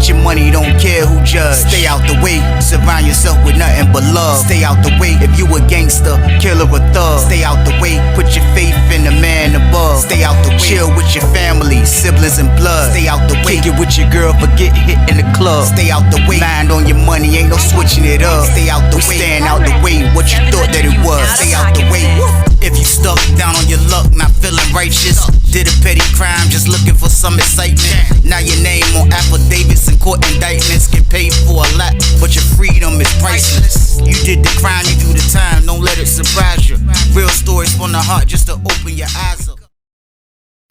Get your money, don't care who judge. Stay out the way, surround yourself with nothing but love. Stay out the way, if you a gangster, killer or thug. Stay out the way, put your faith in the man above. Stay out the way, chill with your family, siblings and blood. Stay out the way, kick it with your girl, forget hit in the club. Stay out the way, mind on your money, ain't no switching it up. Stay out the way, stand out the way, what you thought that it was. Stay out the way. If you stuck down on your luck, not feeling righteous, did a petty crime, just looking for some excitement. Now your name on affidavits and court indictments, get paid for a lot, but your freedom is priceless. You did the crime, you do the time, don't let it surprise you. Real stories from the heart, just to open your eyes up.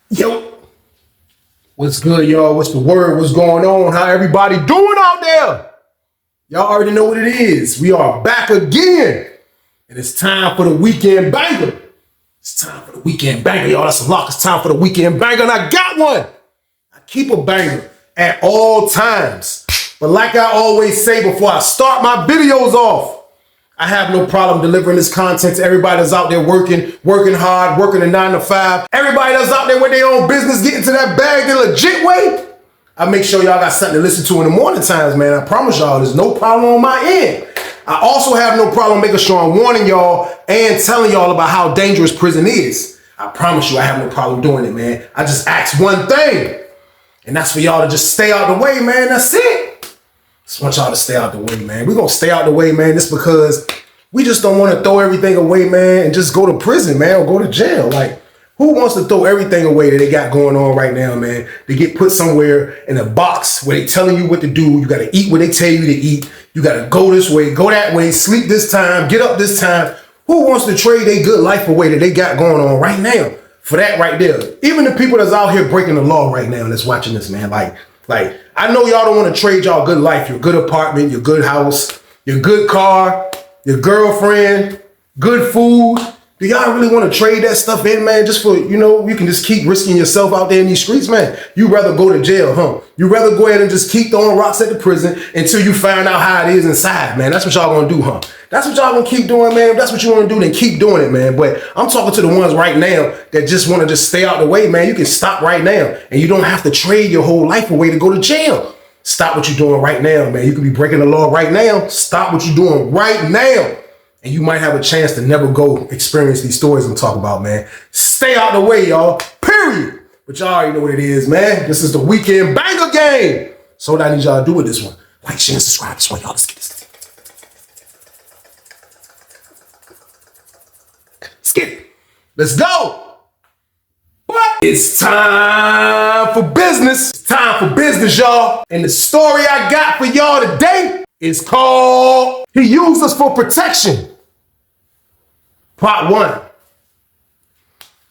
Yo, what's good, y'all? What's the word? What's going on? How everybody doing out there? Y'all already know what it is. We are back again, and it's time for the weekend banger. It's time for the weekend banger, y'all. That's a lock. It's time for the weekend banger, and I got one. I keep a banger at all times. But like I always say before I start my videos off, I have no problem delivering this content to everybody that's out there working hard, working a 9 to 5. Everybody that's out there with their own business, getting to that bag the legit way. I make sure y'all got something to listen to in the morning times, man. I promise y'all, there's no problem on my end. I also have no problem making sure I'm warning y'all and telling y'all about how dangerous prison is. I promise you I have no problem doing it, man. I just ask one thing, and that's for y'all to just stay out the way, man. That's it. Just want y'all to stay out the way, man. We're going to stay out the way, man, just because we just don't want to throw everything away, man, and just go to prison, man, or go to jail. Like, who wants to throw everything away that they got going on right now, man? They get put somewhere in a box where they telling you what to do. You got to eat what they tell you to eat. You got to go this way, go that way, sleep this time, get up this time. Who wants to trade their good life away that they got going on right now for that right there? Even the people that's out here breaking the law right now that's watching this, man. Like I know y'all don't want to trade y'all good life, your good apartment, your good house, your good car, your girlfriend, good food. Do y'all really want to trade that stuff in, man, just for, you know, you can just keep risking yourself out there in these streets, man? You rather go to jail, huh? You rather go ahead and just keep throwing rocks at the prison until you find out how it is inside, man. That's what y'all gonna do, huh? That's what y'all gonna keep doing, man. If that's what you want to do, then keep doing it, man. But I'm talking to the ones right now that just want to just stay out the way, man. You can stop right now, and you don't have to trade your whole life away to go to jail. Stop what you're doing right now, man. You could be breaking the law right now. Stop what you're doing right now. And you might have a chance to never go experience these stories I'm talking about, man. Stay out the way, y'all. Period. But y'all already know what it is, man. This is the weekend banger game. So what I need y'all to do with this one. Like, share, and subscribe. This one, y'all. Let's get this. Let's get it. Let's go. What? It's time for business. It's time for business, y'all. And the story I got for y'all today is called He Used Us for Protection. Part 1.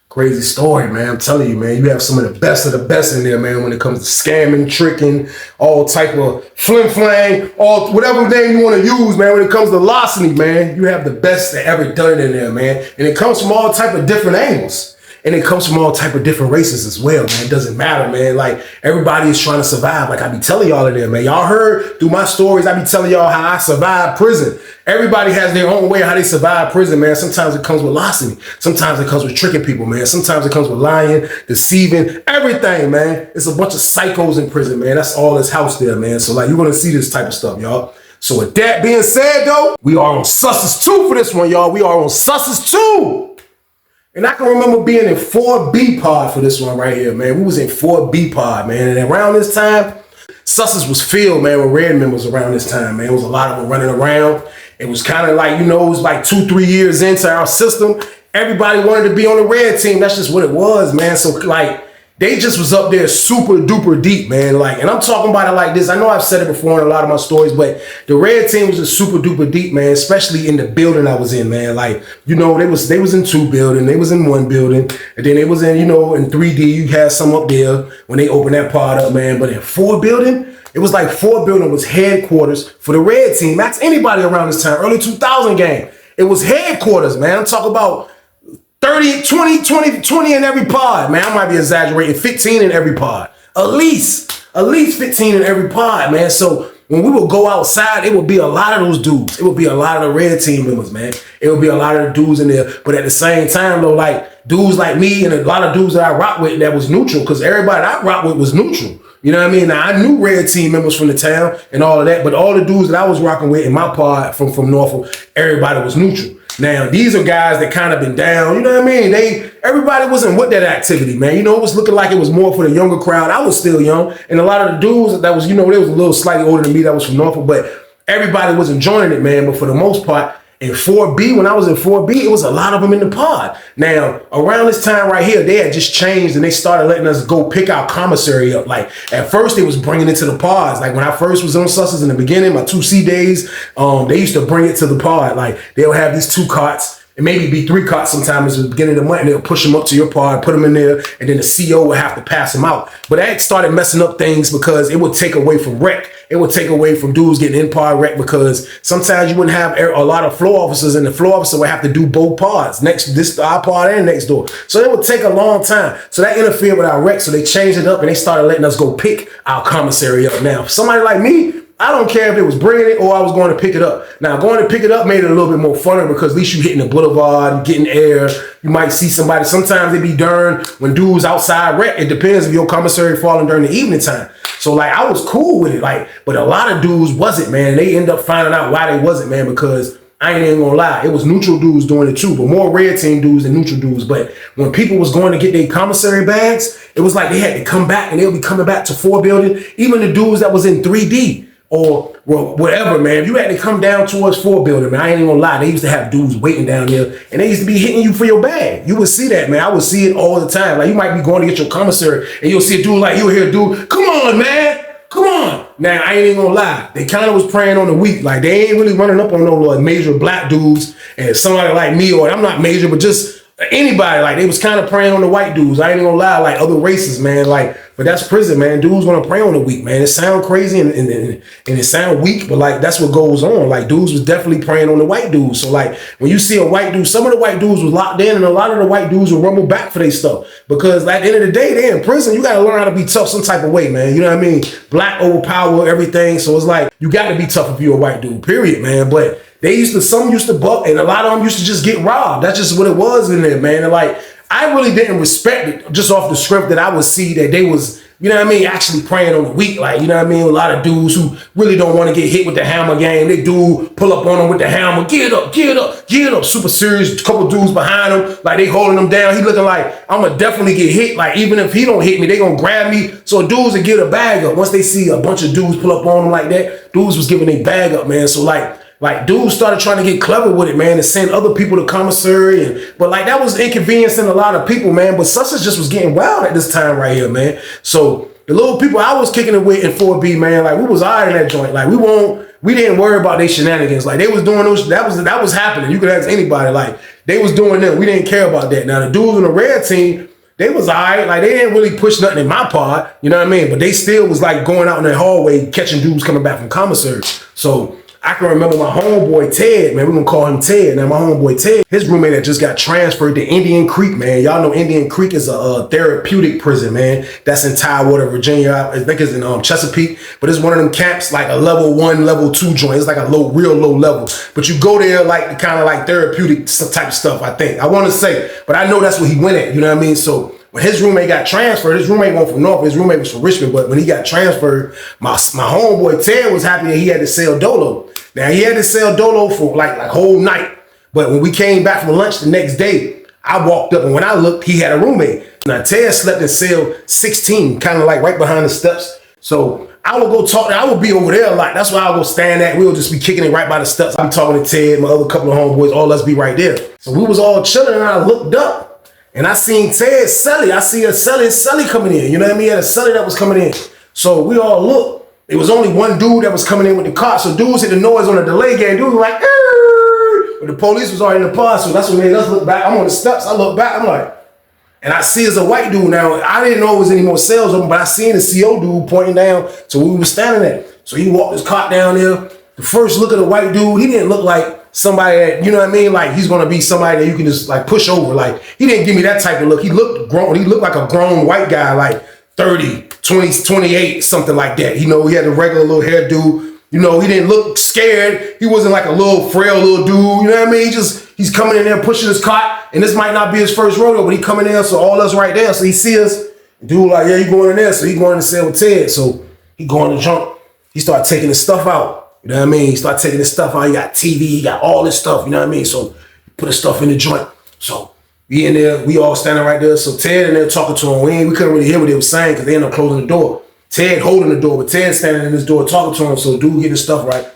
Crazy story, man. I'm telling you, man. You have some of the best in there, man, when it comes to scamming, tricking, all type of flim-flang, all whatever name you want to use, man. When it comes to larceny, man, you have the best that ever done it in there, man. And it comes from all type of different angles. And it comes from all type of different races as well, man. It doesn't matter, man. Like, everybody is trying to survive. Like I be telling y'all in there, man. Y'all heard through my stories, I be telling y'all how I survived prison. Everybody has their own way how they survive prison, man. Sometimes it comes with larceny. Sometimes it comes with tricking people, man. Sometimes it comes with lying, deceiving, everything, man. It's a bunch of psychos in prison, man. That's all this house there, man. So, like, you're going to see this type of stuff, y'all. So with that being said, though, we are on Sussex 2 for this one, y'all. We are on Sussex 2. And I can remember being in 4B pod for this one right here, man. We was in 4B pod, man. And around this time, Sussex was filled, man, with red members around this time, man. It was a lot of them running around. It was kind of like, you know, it was like 2-3 years into our system. Everybody wanted to be on the red team. That's just what it was, man. So, like, they just was up there super duper deep, man. Like, and I'm talking about it like this. I know I've said it before in a lot of my stories, but the red team was just super duper deep, man, especially in the building I was in, man. Like, you know, they was in 2 buildings, they was in 1 building, and then they was in, you know, in 3D, you had some up there when they opened that part up, man. But in 4 building, it was like 4 building was headquarters for the red team. That's anybody around this time, early 2000 game. It was headquarters, man. I'm talking about 30, 20 in every pod. Man, I might be exaggerating. 15 in every pod. At least 15 in every pod, man. So when we would go outside, it would be a lot of those dudes. It would be a lot of the red team members, man. It would be a lot of the dudes in there. But at the same time, though, like dudes like me and a lot of dudes that I rock with that was neutral, because everybody I rock with was neutral. You know what I mean? Now, I knew red team members from the town and all of that, but all the dudes that I was rocking with in my pod from Norfolk, everybody was neutral. Now, these are guys that kind of been down, you know what I mean? Everybody wasn't with that activity, man. You know, it was looking like it was more for the younger crowd. I was still young, and a lot of the dudes that was, you know, they was a little slightly older than me that was from Norfolk, but everybody was enjoying it, man. But for the most part, in 4B, when I was in 4B, it was a lot of them in the pod. Now, around this time right here, they had just changed and they started letting us go pick our commissary up. Like, at first, they was bringing it to the pods. Like, when I first was on Sussex in the beginning, my 2C days, they used to bring it to the pod. Like, they'll have these 2 carts. It maybe be 3 carts sometimes at the beginning of the month, and they'll push them up to your pod, put them in there, and then the CO will have to pass them out. But that started messing up things because it would take away from rec. It would take away from dudes getting in pod rec because sometimes you wouldn't have a lot of floor officers, and the floor officer would have to do both pods, our pod and next door. So it would take a long time. So that interfered with our rec, so they changed it up and they started letting us go pick our commissary up. Now, for somebody like me, I don't care if it was bringing it or I was going to pick it up. Now, going to pick it up made it a little bit more funner because at least you hitting the boulevard, you getting air. You might see somebody. Sometimes they be darn when dudes outside rec. It depends if your commissary falling during the evening time. So, like, I was cool with it. Like, but a lot of dudes wasn't, man. They end up finding out why they wasn't, man, because I ain't even gonna lie. It was neutral dudes doing it too, but more red team dudes than neutral dudes. But when people was going to get their commissary bags, it was like they had to come back and they'll be coming back to 4 building. Even the dudes that was in 3D. Or well, whatever, man. If you had to come down towards 4 building, man, I ain't even gonna lie. They used to have dudes waiting down there, and they used to be hitting you for your bag. You would see that, man. I would see it all the time. Like, you might be going to get your commissary, and you'll see a dude like, you'll hear a dude, come on, man, come on. Now, I ain't even gonna lie. They kind of was preying on the weak. Like, they ain't really running up on no like major black dudes, and somebody like me, or I'm not major, but just anybody. Like, they was kind of preying on the white dudes. I ain't even gonna lie. Like, other races, man. Like, but that's prison, man. Dudes gonna prey on the weak, man. It sound crazy and it sound weak, but like that's what goes on. Like, dudes was definitely preying on the white dudes. So like when you see a white dude, some of the white dudes was locked in, and a lot of the white dudes will rumble back for their stuff because at the end of the day, they in prison. You gotta learn how to be tough some type of way, man. You know what I mean? Black overpower everything. So it's like you got to be tough if you're a white dude. Period, man. But some used to buck, and a lot of them used to just get robbed. That's just what it was in there, man. And like, I really didn't respect it just off the script that I would see that they was, you know what I mean, actually preying on the weak. Like, you know what I mean? A lot of dudes who really don't want to get hit with the hammer game. They do pull up on them with the hammer. Get up, get up, get up. Super serious. Couple dudes behind him. Like, they holding him down. He looking like, I'm going to definitely get hit. Like, even if he don't hit me, they going to grab me. So dudes would get a bag up. Once they see a bunch of dudes pull up on them like that, dudes was giving their bag up, man. So like dudes started trying to get clever with it, man, and send other people to commissary. But like that was inconveniencing a lot of people, man. But Sussex just was getting wild at this time right here, man. So the little people I was kicking it with in 4B, man, like we was all right in that joint. Like we didn't worry about their shenanigans. Like they was doing those, that was happening. You could ask anybody, like they was doing them. We didn't care about that. Now the dudes on the red team, they was all right. Like, they didn't really push nothing in my part, you know what I mean? But they still was like going out in the hallway, catching dudes coming back from commissary. So I can remember my homeboy Ted, man, we're gonna call him Ted. Now my homeboy Ted, his roommate had just got transferred to Indian Creek, man. Y'all know Indian Creek is a therapeutic prison, man. That's in Tidewater, Virginia. I think it's in Chesapeake, but it's one of them camps, like a level 1, level 2 joint. It's like a real low level. But you go there like kind of like therapeutic type of stuff, I think. I want to say, but I know that's what he went at, you know what I mean? So when his roommate got transferred, his roommate went from North, his roommate was from Richmond, but when he got transferred, my homeboy Ted was happy that he had to sell Dolo. Now, he had to sell Dolo for like whole night. But when we came back from lunch the next day, I walked up, and when I looked, he had a roommate. Now, Ted slept in cell 16, kind of like right behind the steps. So I would go talk, I would be over there a lot. That's where I would go stand at. We'll just be kicking it right by the steps. I'm talking to Ted, my other couple of homeboys, all us be right there. So we was all chilling, and I looked up, and I seen Ted's celly. I see his celly coming in. You know what I mean? He had a celly that was coming in. So we all looked. It was only one dude that was coming in with the car. So dudes hit the noise on the delay game. Dudes were like, but the police was already in the pod. So that's what made us look back. I'm on the steps. I look back. I'm like, and I see it's a white dude now. I didn't know it was any more cells open, but I seen the CO dude pointing down to where we were standing at. So he walked his cart down there. The first look at the white dude, he didn't look like somebody that, you know what I mean? Like he's going to be somebody that you can just like push over. Like he didn't give me that type of look. He looked grown. He looked like a grown white guy, like 30, 20, 28, something like that. You know, he had a regular little hairdo. You know, he didn't look scared. He wasn't like a little frail little dude. You know what I mean? He's coming in there pushing his cart, and this might not be his first rodeo, but he coming in, so all us right there. So he see us, Dude like, yeah, you going in there. So he going in the cell with Ted. So he going in the trunk. He started taking his stuff out. You know what I mean? He started taking his stuff out. He got TV. He got all this stuff. You know what I mean? So he put his stuff in the joint. So we in there. We all standing right there. So Ted in there talking to him. We couldn't really hear what they were saying because they ended up closing the door. Ted holding the door, but Ted standing in his door talking to him. So dude getting his stuff right.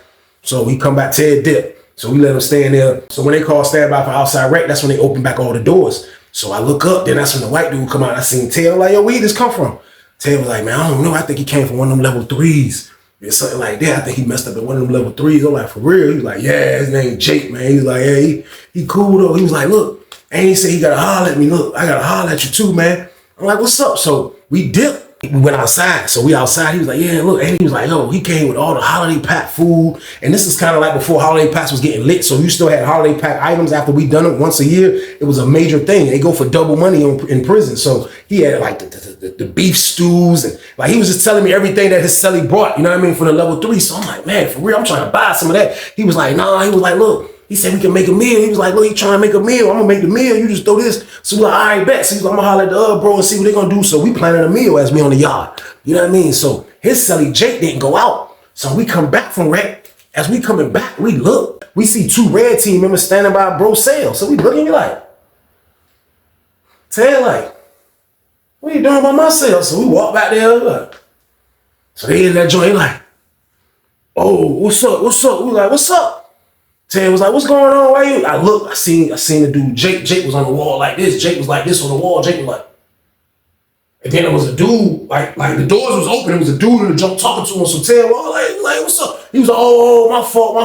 So we come back. Ted dip. So we let him stay in there. So when they call standby for outside rec, that's when they open back all the doors. So I look up. Then that's when the white dude come out. I seen Ted. I'm like, yo, where did this come from? Ted was like, man, I don't know. I think he came from one of them level 3s. Or something like that. I think he messed up at one of them level 3s. I'm like, for real? He was like, yeah, his name Jake, man. He was like, yeah, he cool though. He was like, look, and he said he gotta holler at me. Look, I gotta holler at you too, man. I'm like, what's up? So we dipped. We went outside. So we outside. He was like, yeah, look. And he was like, yo, he came with all the holiday pack food. And this is kind of like before holiday packs was getting lit. So you still had holiday pack items after we done it once a year. It was a major thing. They go for double money in prison. So he had like the beef stews. And like he was just telling me everything that his cellie brought, you know what I mean, for the level 3. So I'm like, man, for real, I'm trying to buy some of that. He was like, nah. He was like, look. He said we can make a meal. He was like, look, you trying to make a meal. I'm going to make the meal. You just throw this. So we like, all right, bet. So he's like, I'm going to holler at the other bro and see what they going to do. So we planning a meal as me on the yard. You know what I mean? So his cellie Jake didn't go out. So we come back from rec. As we coming back, we look. We see 2 red team members standing by bro's cell. So we looking like, Ted like, what are you doing by my cell? So we walk back there. Like, so they in that joint like, oh, what's up? What's up? We like, what's up? Ted was like, what's going on? Why you? I looked, I seen the dude, Jake. Jake was on the wall like this. Jake was like this on the wall. Jake was like, and then there was a dude, like the doors was open. There was a dude in the jump talking to him. So Ted was like, what's up? He was like, oh, my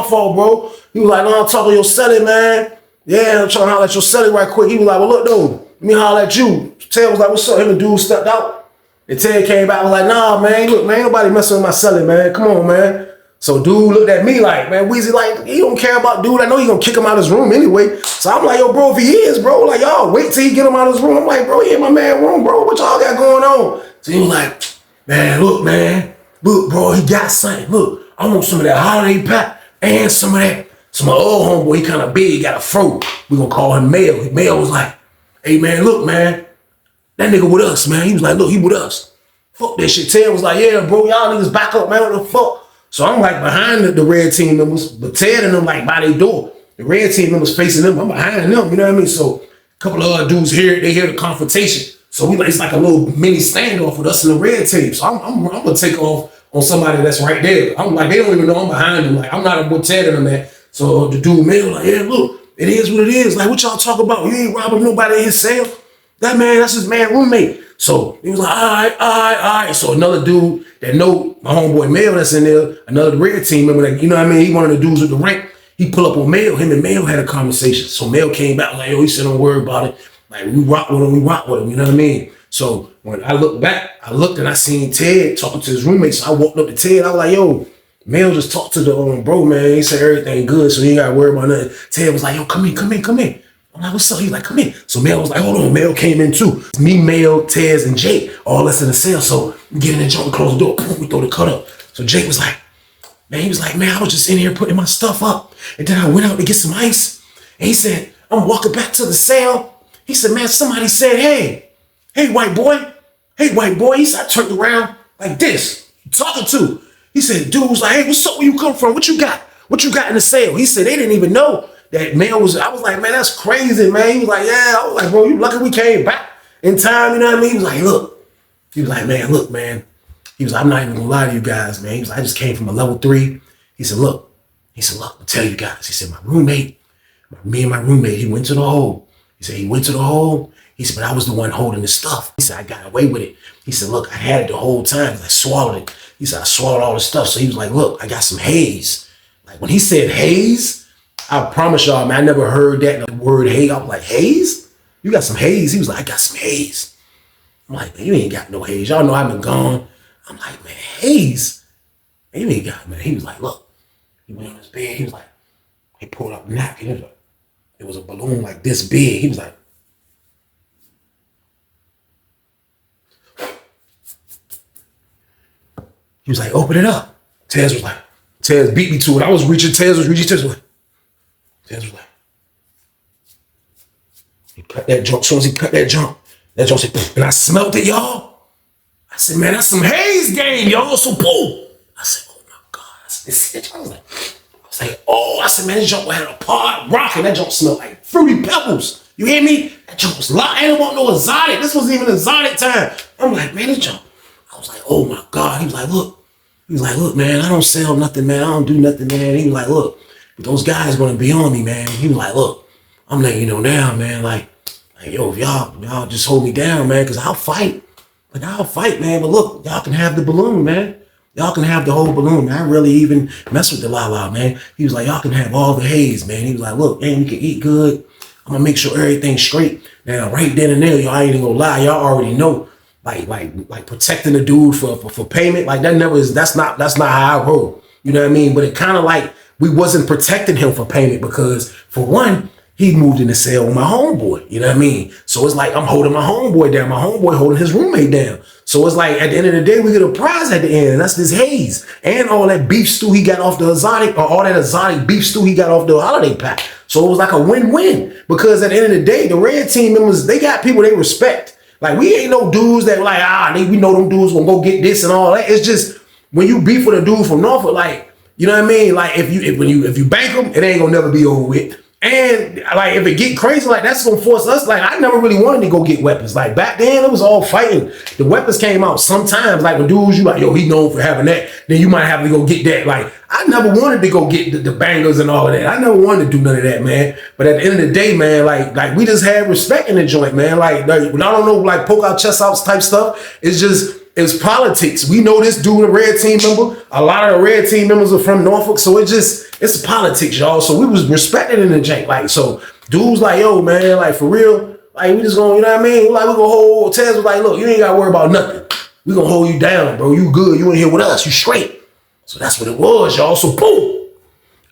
fault, bro. He was like, no, I'm talking to your cellie, man. Yeah, I'm trying to holler at your cellie right quick. He was like, well, look, dude, let me holler at you. Ted was like, what's up? Him and dude stepped out. And Ted came back and was like, nah, man, look, man, ain't nobody messing with my cellie, man. Come on, man. So dude looked at me like, man, Weezy, like, he don't care about dude. I know he gonna kick him out of his room anyway. So I'm like, yo, bro, if he is, bro, like, y'all wait till he get him out of his room. I'm like, bro, he in my man room, bro. What y'all got going on? So he was like, man, look, bro, he got something. Look, I want some of that holiday pack and some of that. So my old homeboy, he kind of big, got a fro. We gonna call him Mel. Mel was like, hey, man, look, man, that nigga with us, man. He was like, look, he with us. Fuck that shit. Ted was like, yeah, bro, y'all niggas back up, man. What the fuck? So I'm like behind the red team members, but Ted and them like by their door. The red team members facing them. I'm behind them, you know what I mean? So a couple of other dudes here, they hear the confrontation. So we like, it's like a little mini standoff with us and the red team. So I'm gonna take off on somebody that's right there. I'm like, they don't even know I'm behind them. Like I'm not with Ted and them, man. So the dude Mel like, yeah, look, it is what it is. Like what y'all talk about? You ain't robbing nobody in his cell. That man, that's his man roommate. So he was like, all right. So another dude that know my homeboy Mel that's in there, another red team member, that, you know what I mean? He one of the dudes with the rank. He pull up on Mel. Him and Mel had a conversation. So Mel came back like, yo, he said, don't worry about it. Like we rock with him, you know what I mean? So when I looked back, I looked and I seen Ted talking to his roommate. So I walked up to Ted. I was like, yo, Mel just talked to the bro, man. He said everything good, so he ain't got to worry about nothing. Ted was like, yo, come in. I'm like, what's up? He's like, come in. So Mel was like, hold on. Mel came in too. Me, Mel, Tez, and Jake, all us in the cell. So we get in the jump, close the door, we throw the cut up. So Jake was like, man, I was just in here putting my stuff up. And then I went out to get some ice. And he said, I'm walking back to the cell. He said, man, somebody said, hey, white boy. He said, I turned around like this, talking to. He said, dude was like, hey, what's up? Where you come from? What you got? What you got in the cell? He said, they didn't even know that Mel was, I was like, man, that's crazy, man. He was like, yeah. I was like, bro, you lucky we came back in time, you know what I mean? He was like, look. He was like, man, look, man. He was like, I'm not even gonna lie to you guys, man. He was like, I just came from a level 3. He said, look, I'll tell you guys. He said, me and my roommate, he went to the hole. He said, He said, but I was the one holding the stuff. He said, I got away with it. He said, look, I had it the whole time. I swallowed it. He said, I swallowed all the stuff. So he was like, look, I got some haze. Like when he said haze, I promise y'all, man, I never heard that word haze. I was like, haze? You got some haze? He was like, I got some haze. I'm like, man, you ain't got no haze. Y'all know I've been gone. I'm like, man, haze? Man, you ain't got it, man. He was like, look. He went on his bed. He was like, he pulled up a napkin. It was a balloon like this big. He was like, open it up. Tez beat me to it. I was reaching. Tez was like, he cut that junk. As soon as he cut that junk said, and I smelled it, y'all. said, man, that's some haze game, y'all. So boom. I said, oh my God. I said, I was like, oh, I said, man, this junk had a pod rocking. That junk smelled like Fruity Pebbles. You hear me? That junk was locked. I didn't want no exotic. This wasn't even exotic time. I'm like, man, this junk. I was like, oh my God. He was like, look. He was like, look, man, I don't sell nothing, man. I don't do nothing, man. He was like, look, those guys gonna be on me, man. He was like, look, I'm letting you know now, man. Like yo, if y'all just hold me down, man, because I'll fight. Like, I'll fight, man. But look, y'all can have the balloon, man. Y'all can have the whole balloon. Man. I really even mess with the Lala, man. He was like, y'all can have all the haze, man. He was like, look, man, you can eat good. I'm gonna make sure everything's straight. Now, right then and there, y'all ain't even gonna lie. Y'all already know, like protecting the dude for payment. Like that's not how I roll. You know what I mean? But it kind of like we wasn't protecting him for payment because for one, he moved in the cell with my homeboy, you know what I mean? So it's like I'm holding my homeboy down, my homeboy holding his roommate down. So it's like at the end of the day, we get a prize at the end, and that's this haze. And all that beef stew he got off the exotic, or all that exotic beef stew he got off the holiday pack. So it was like a win-win. Because at the end of the day, the red team members, they got people they respect. Like we ain't no dudes that like, we know them dudes gonna go get this and all that. It's just when you beef with a dude from Norfolk, like, you know what I mean? Like if you bank them, it ain't gonna never be over with. And like if it get crazy, like that's gonna force us. Like I never really wanted to go get weapons. Like back then, it was all fighting. The weapons came out sometimes. Like when dudes, you like, yo, he known for having that. Then you might have to go get that. Like I never wanted to go get the bangers and all of that. I never wanted to do none of that, man. But at the end of the day, man, like we just had respect in the joint, man. Like I don't know, like poke out chest outs type stuff. It's politics. We know this dude, a red team member. A lot of the red team members are from Norfolk, so it's politics, y'all. So we was respected in the jank. Like, so dudes like, yo, man, like for real, like we just gonna, you know what I mean? Like we gonna hold Tez was like, look, you ain't gotta worry about nothing. We gonna hold you down, bro. You good. You in here with us. You straight. So that's what it was, y'all. So boom.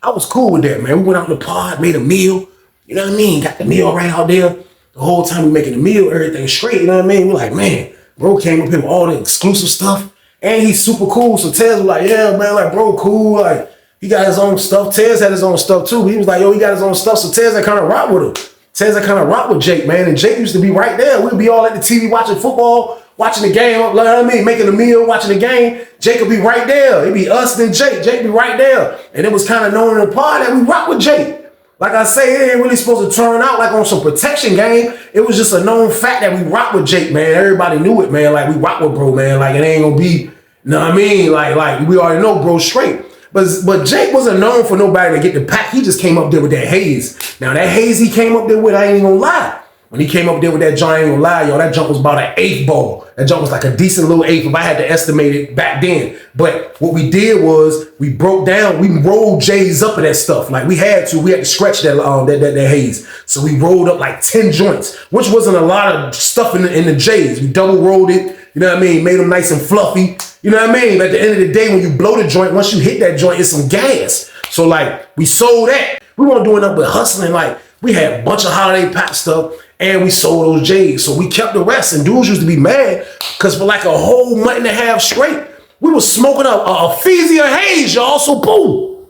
I was cool with that, man. We went out in the pod, made a meal. You know what I mean? Got the meal right out there. The whole time we making the meal, everything straight. You know what I mean? We're like, man. Bro came up here with all the exclusive stuff, and he's super cool. So Tez was like, yeah, man, like, bro, cool. Like, he got his own stuff. Tez had his own stuff, too. He was like, yo, he got his own stuff. So Tez, I kind of rock with him. Tez, I kind of rock with Jake, man. And Jake used to be right there. We'd be all at the TV watching football, watching the game, you know what I mean, making a meal, watching the game. Jake would be right there. It'd be us and Jake. Jake be right there. And it was kind of known in the pod that we rock with Jake. Like I say, it ain't really supposed to turn out like on some protection game. It was just a known fact that we rock with Jake, man. Everybody knew it, man. Like we rock with bro, man. Like it ain't gonna be, you know what I mean? Like we already know bro straight. But Jake wasn't known for nobody to get the pack. He just came up there with that haze. Now that haze he came up there with, I ain't gonna lie. When he came up there with that joint, I ain't gonna lie, yo, that jump was about an 8 ball. That jump was like a decent little 8 if I had to estimate it back then. But what we did was we broke down, we rolled J's up of that stuff. Like we had to scratch that haze. So we rolled up like 10 joints, which wasn't a lot of stuff in the J's. We double rolled it, you know what I mean? Made them nice and fluffy. You know what I mean? But at the end of the day, when you blow the joint, once you hit that joint, it's some gas. So like we sold that. We weren't doing nothing but hustling. Like we had a bunch of holiday pack stuff. And we sold those J's. So we kept the rest. And dudes used to be mad because for like a whole month and a half straight, we was smoking a Feezy of haze, y'all. So boom.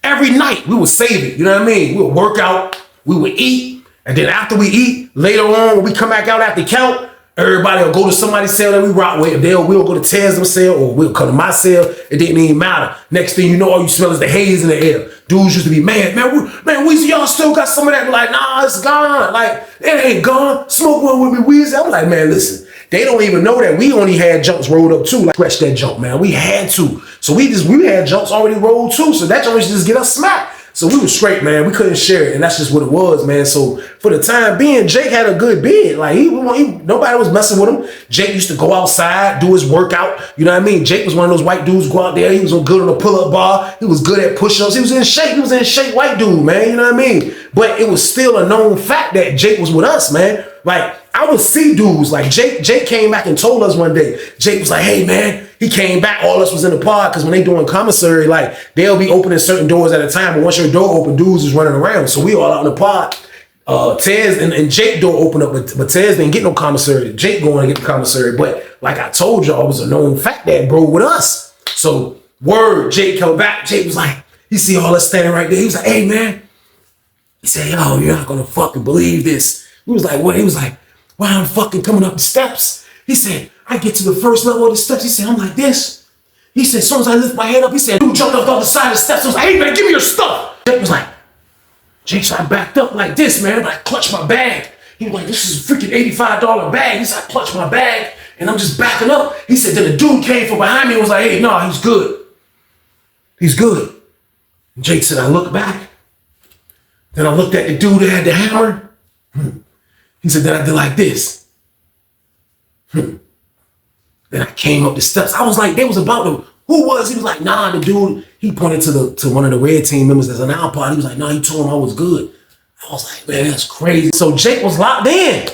Every night we would save it. You know what I mean? We would work out. We would eat. And then after we eat, later on, when we come back out after count, everybody will go to somebody's cell that we rock with. We'll go to Tez's cell or we'll come to my cell. It didn't even matter. Next thing you know, all you smell is the haze in the air. Dudes used to be mad. Man, Weezy, y'all still got some of that? Like, nah, it's gone. Like, it ain't gone. Smoke one with me, Weezy. I'm like, man, listen. They don't even know that we only had jumps rolled up too. Like, scratch that jump, man. We had to. So we had jumps already rolled too. So that jump used to just get us smacked. So we was straight, man. We couldn't share it, and that's just what it was, man. So for the time being, Jake had a good bid. Like nobody was messing with him. Jake used to go outside, do his workout. You know what I mean? Jake was one of those white dudes who go out there. He was good on the pull-up bar. He was good at push-ups. He was in shape. He was in shape, white dude, man. You know what I mean? But it was still a known fact that Jake was with us, man. Like I would see dudes like Jake came back and told us one day. Jake was like, hey, man. He came back, all us was in the pod, because when they doing commissary, like, they'll be opening certain doors at a time, but once your door open, dudes is running around. So we all out in the pod. Tez and Jake door open up, but Tez didn't get no commissary. Jake going to get the commissary. But like I told y'all, it was a known fact that bro with us. So word, Jake come back. Jake was like, he see all us standing right there. He was like, hey, man. He said, yo, you're not going to fucking believe this. We was like, what? He was like, why I'm fucking coming up the steps? He said, I get to the first level of the steps. He said, I'm like this. He said, as soon as I lift my head up, he said, dude jumped off the other side of the steps. I was like, hey man, give me your stuff. Jake was like, Jake, so I backed up like this, man. I clutched my bag. He was like, this is a freaking $85 bag. He said, I clutched my bag and I'm just backing up. He said, then the dude came from behind me and was like, hey, no, he's good. He's good. And Jake said, I looked back. Then I looked at the dude that had the hammer. He said, then I did like this. Then I came up the steps. I was like, they was about to, who was? He was like, nah, the dude, he pointed to one of the red team members that's an iPod. He was like, nah, he told him I was good. I was like, man, that's crazy. So Jake was locked in.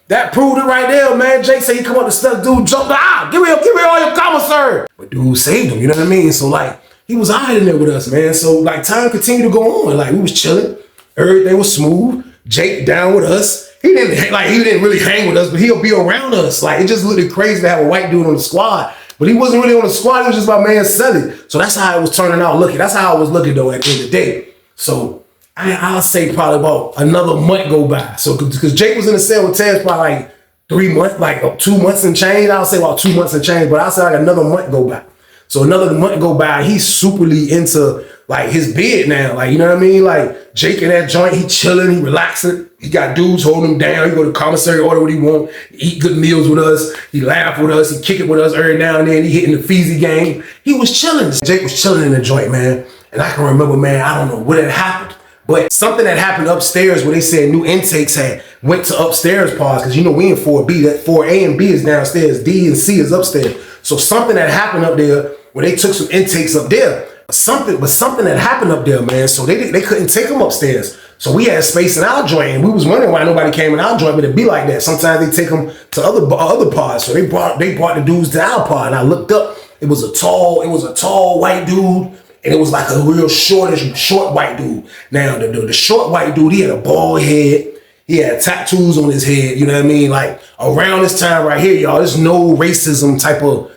That proved it right there, man. Jake said he come up the steps, dude jumped, give me all your commissary. But dude saved him, you know what I mean? So like, he was out in there with us, man. So like time continued to go on. Like we was chilling. Everything was smooth. Jake down with us. He didn't really hang with us, but he'll be around us. Like it just looked crazy to have a white dude on the squad. But he wasn't really on the squad, he was just my man Sully. So that's how it was turning out looking. That's how I was looking though at the end of the day. So I'll say probably about another month go by. So because Jake was in the cell with Tez probably like 3 months, like 2 months and change. I'll say about 2 months and change, but I'll say like another month go by. So another month go by, he's superly into like his bed now. Like, you know what I mean? Like Jake in that joint, he chilling, he relaxing. He got dudes holding him down. He go to commissary, order what he want, eat good meals with us. He laugh with us, he kick it with us every now and then. He hitting the Feezy game. He was chilling. Jake was chilling in the joint, man. And I can remember, man, I don't know what had happened, but something that happened upstairs where they said new intakes had went to upstairs pods, because you know we in 4B, that 4A and B is downstairs, D and C is upstairs. So something that happened up there where they took some intakes up there. Something that happened up there, man. So they couldn't take them upstairs. So we had space in our joint, and we was wondering why nobody came in our joint, but it'd be like that. Sometimes they take them to other pods. So they brought the dudes to our pod, and I looked up. It was a tall white dude, and it was like a real short white dude. Now the short white dude, he had a bald head. He had tattoos on his head. You know what I mean? Like around this time right here, y'all, there's no racism type of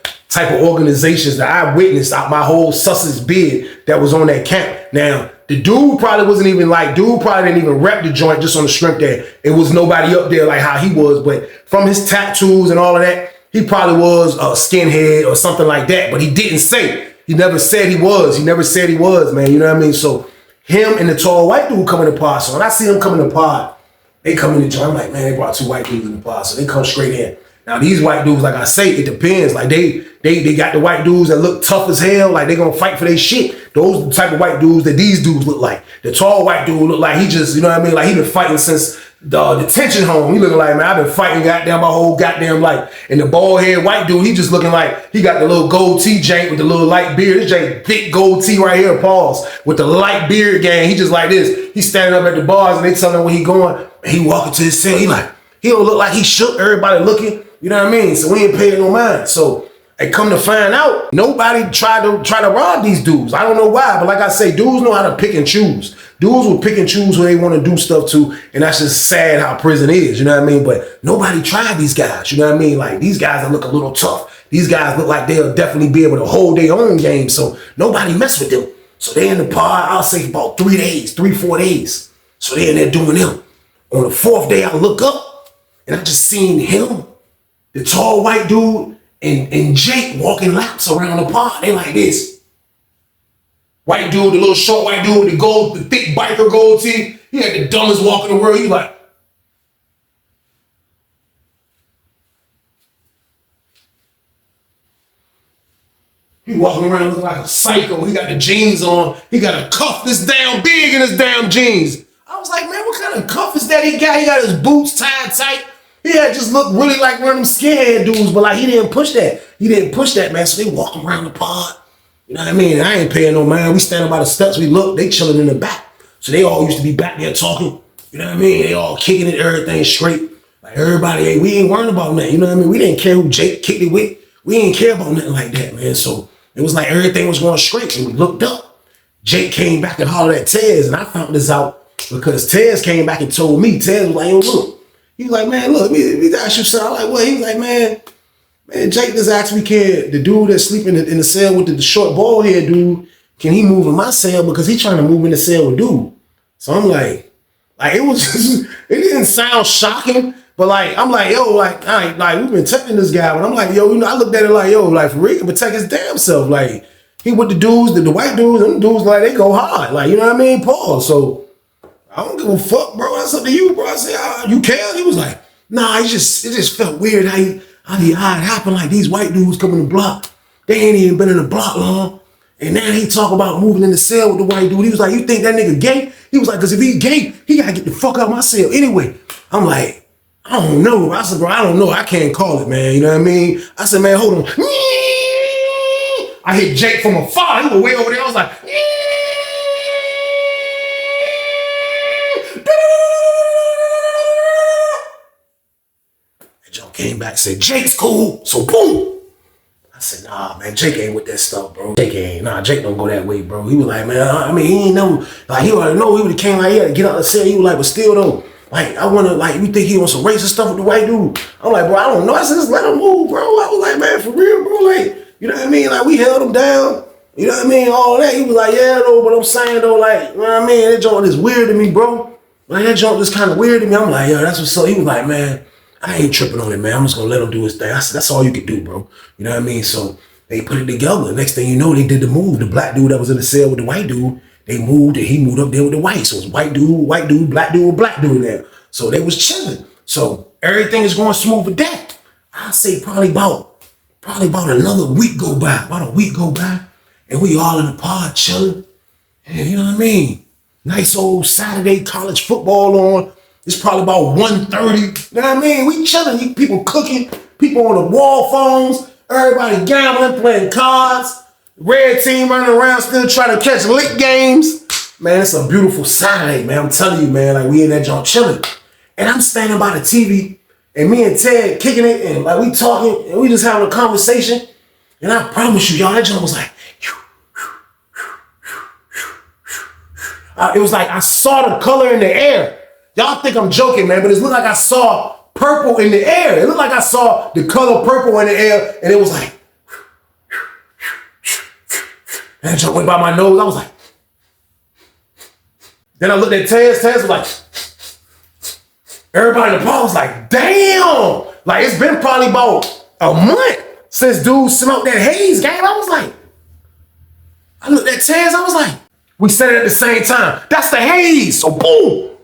organizations that I witnessed out my whole Sussex bid that was on that camp. Now, the dude probably didn't even rep the joint just on the strength that it was nobody up there like how he was, but from his tattoos and all of that, he probably was a skinhead or something like that, but he didn't say. He never said he was. He never said he was, man. You know what I mean? So him and the tall white dude come in the pod. So when I see him come in the pod, they come in the joint. I'm like, man, they brought 2 white dudes in the pod. So they come straight in. Now these white dudes, like I say, it depends. Like they got the white dudes that look tough as hell, like they gonna fight for their shit. Those are the type of white dudes that these dudes look like. The tall white dude look like he just, you know what I mean? Like he been fighting since the detention home. He looking like, man, I've been fighting goddamn my whole goddamn life. And the bald head white dude, he just looking like he got the little gold tee jank with the little light beard. This jank thick gold tee right here, pause, with the light beard gang. He just like this. He standing up at the bars and they telling him where he going. And he walking to his cell. He don't look like he shook. Everybody looking. You know what I mean? So we ain't paying no mind. So I come to find out, nobody tried to rob these dudes. I don't know why, but like I say, dudes know how to pick and choose. Dudes will pick and choose who they want to do stuff to, and that's just sad how prison is, you know what I mean? But nobody tried these guys, you know what I mean? Like these guys that look a little tough. These guys look like they'll definitely be able to hold their own game, so nobody mess with them. So they in the pod, I'll say about 4 days. So they in there doing them. On the 4th day, I look up, and I just seen him, the tall white dude, and Jake walking laps around the pod. They like this. White dude, the little short white dude with the thick biker gold tee. He had the dumbest walk in the world. He like, he walking around looking like a psycho. He got the jeans on. He got a cuff this damn big in his damn jeans. I was like, man, what kind of cuff is that he got? He got his boots tied tight. He had just looked really like one of them skinhead dudes, but like he didn't push that. He didn't push that, man. So they walking around the pod. You know what I mean? I ain't paying no mind. We standing by the steps. We look, they chilling in the back. So they all used to be back there talking. You know what I mean? They all kicking it, everything straight. Like everybody, hey, we ain't worrying about nothing. You know what I mean? We didn't care who Jake kicked it with. We ain't care about nothing like that, man. So it was like everything was going straight. And we looked up. Jake came back and hollered at Tez, and I found this out because Tez came back and told me. Tez was like, yo, look. He was like, man, look, we asked you something. I'm like, what? He was like, man, Jake just asked me, can the dude that's sleeping in the cell with the short bald head dude, can he move in my cell? Because he's trying to move in the cell with dude. So I'm like it was, it didn't sound shocking, But like, I'm like, yo, like, I ain't, like, we've been protecting this guy. But I'm like, yo, you know, I looked at it like, yo, like, for real, he can protect his damn self. Like, he with the dudes, the white dudes, and the dudes, like, they go hard. Like, you know what I mean? Pause. So, I don't give a fuck, bro. That's up to you, bro. I said, you care? He was like, nah, it just felt weird how it happened. Like, these white dudes come in the block. They ain't even been in the block long. And now he talk about moving in the cell with the white dude. He was like, you think that nigga gay? He was like, because if he gay, he got to get the fuck out of my cell anyway. I'm like, I don't know. I said, bro, I don't know. I can't call it, man. You know what I mean? I said, man, hold on. I hit Jake from afar. He was way over there. I was like, and Joe came back and said, Jake's cool. So boom. I said, nah, man, Jake ain't with that stuff, bro. Jake don't go that way, bro. He was like, man, I mean, he ain't know. Like, he already know he would have came like, he had to get out of the cell. He was like, but still, though, like, I want to, like, you think he on some racist stuff with the white dude? I'm like, bro, I don't know. I said, just let him move, bro. I was like, man, for real, bro. Like, you know what I mean? Like, we held him down. You know what I mean? All that. He was like, yeah, though, but I'm saying, though, like, you know what I mean? That joint is weird to me, bro. Like, that joint is kind of weird to me. I'm like, yo, that's what's up. He was like, man, I ain't tripping on it, man. I'm just going to let him do his thing. I said, that's all you can do, bro. You know what I mean? So they put it together. Next thing you know, they did the move. The black dude that was in the cell with the white dude, they moved, and he moved up there with the white. So it's white dude, black dude, black dude there. So they was chilling. So everything is going smooth with that. I'll say probably about another week go by. About a week go by, and we all in the pod chilling. And you know what I mean? Nice old Saturday college football on. It's probably about 1:30. You know what I mean? We chilling. People cooking. People on the wall phones. Everybody gambling, playing cards. Red team running around still trying to catch lick games. Man, it's a beautiful Saturday, man. I'm telling you, man. Like, we in that joint chilling. And I'm standing by the TV, and me and Ted kicking it, and like we talking, and we just having a conversation. And I promise you, y'all, that joint was like, it was like I saw the color in the air. Y'all think I'm joking, man, but it looked like I saw purple in the air. It looked like I saw the color purple in the air, and it was like, and that joint went by my nose. I was like, then I looked at Tez. Tez was like, everybody in the bar was like, damn. Like, it's been probably about a month since dude smoked that haze, game. I was like, I looked at Tez. I was like, we said it at the same time. That's the haze. So boom.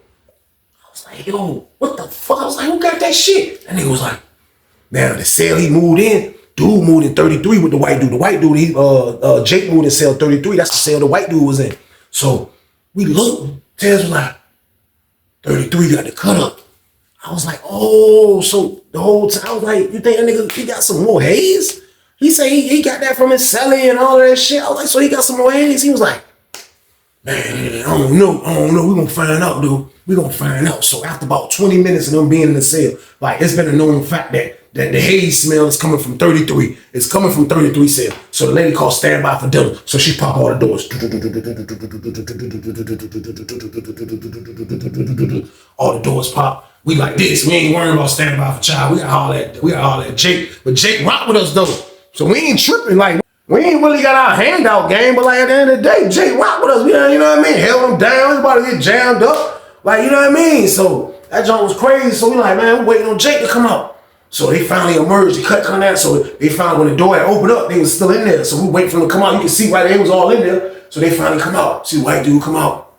I was like, yo, what the fuck? I was like, who got that shit? That nigga was like, man, the cell he moved in, dude moved in 33 with the white dude. The white dude, Jake moved in cell 33. That's the cell the white dude was in. So we looked. Tez was like, 33 got the cut up. I was like, oh, so the whole time, I was like, you think that nigga, he got some more haze? He said he got that from his celly and all of that shit. I was like, so he got some more haze? He was like, man, I don't know. We gonna find out, dude. We gonna find out. So after about 20 minutes of them being in the cell, like, it's been a known fact that the haze smell is coming from 33. It's coming from 33 cell. So the lady called standby for dinner. So she pop all the doors. All the doors pop. We like this. We ain't worrying about standby for child. We got all that Jake. But Jake rock with us though. So we ain't tripping. Like, we ain't really got our handout game, but like at the end of the day, Jake rock with us. You know what I mean? Held him down. Everybody get jammed up. Like, you know what I mean? So that joint was crazy. So we like, man, we waiting on Jake to come out. So they finally emerged. They cut out. So they found when the door had opened up, they was still in there. So we wait for them to come out. You can see why they was all in there. So they finally come out. See the white dude come out.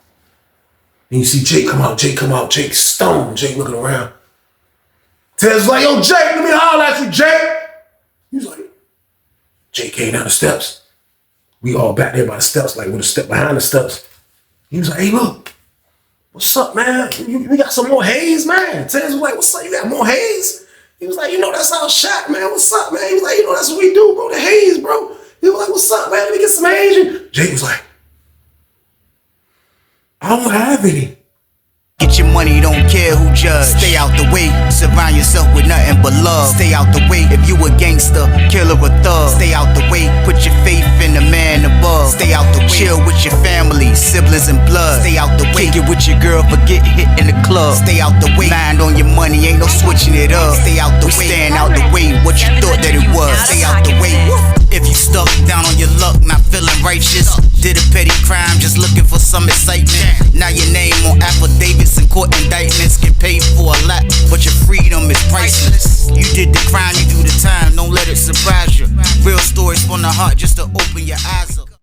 And you see Jake come out. Jake stoned. Jake looking around. Ted's like, yo, Jake, let me holler at you, Jake. He was like, Jake came down the steps. We all back there by the steps, like with a step behind the steps. He was like, hey, look, what's up, man? We got some more haze, man. Tez was like, what's up? You got more haze? He was like, you know, that's our shot, man. What's up, man? He was like, you know, that's what we do, bro. The haze, bro. He was like, what's up, man? Let me get some haze. And Jake was like, I don't have any. Get your money, don't care who judge. Stay out the way, surround yourself with nothing but love. Stay out the way if you a gangster, killer or thug. Stay out the way, put your faith in the man above. Stay out the way, chill with your family, siblings and blood. Stay out the way, kick it with your girl, forget hit in the club. Stay out the way, mind on your money, ain't no switching it up. Stay out the way, stand out the way, what you thought that it was. Stay out the way, if you stuck down on your luck, not feeling righteous. Did a petty crime, just looking for some excitement. Now your name on affidavits and court indictments. Get paid for a lot, but your freedom is priceless. You did the crime, you do the time, don't let it surprise you. Real stories from the heart just to open your eyes up.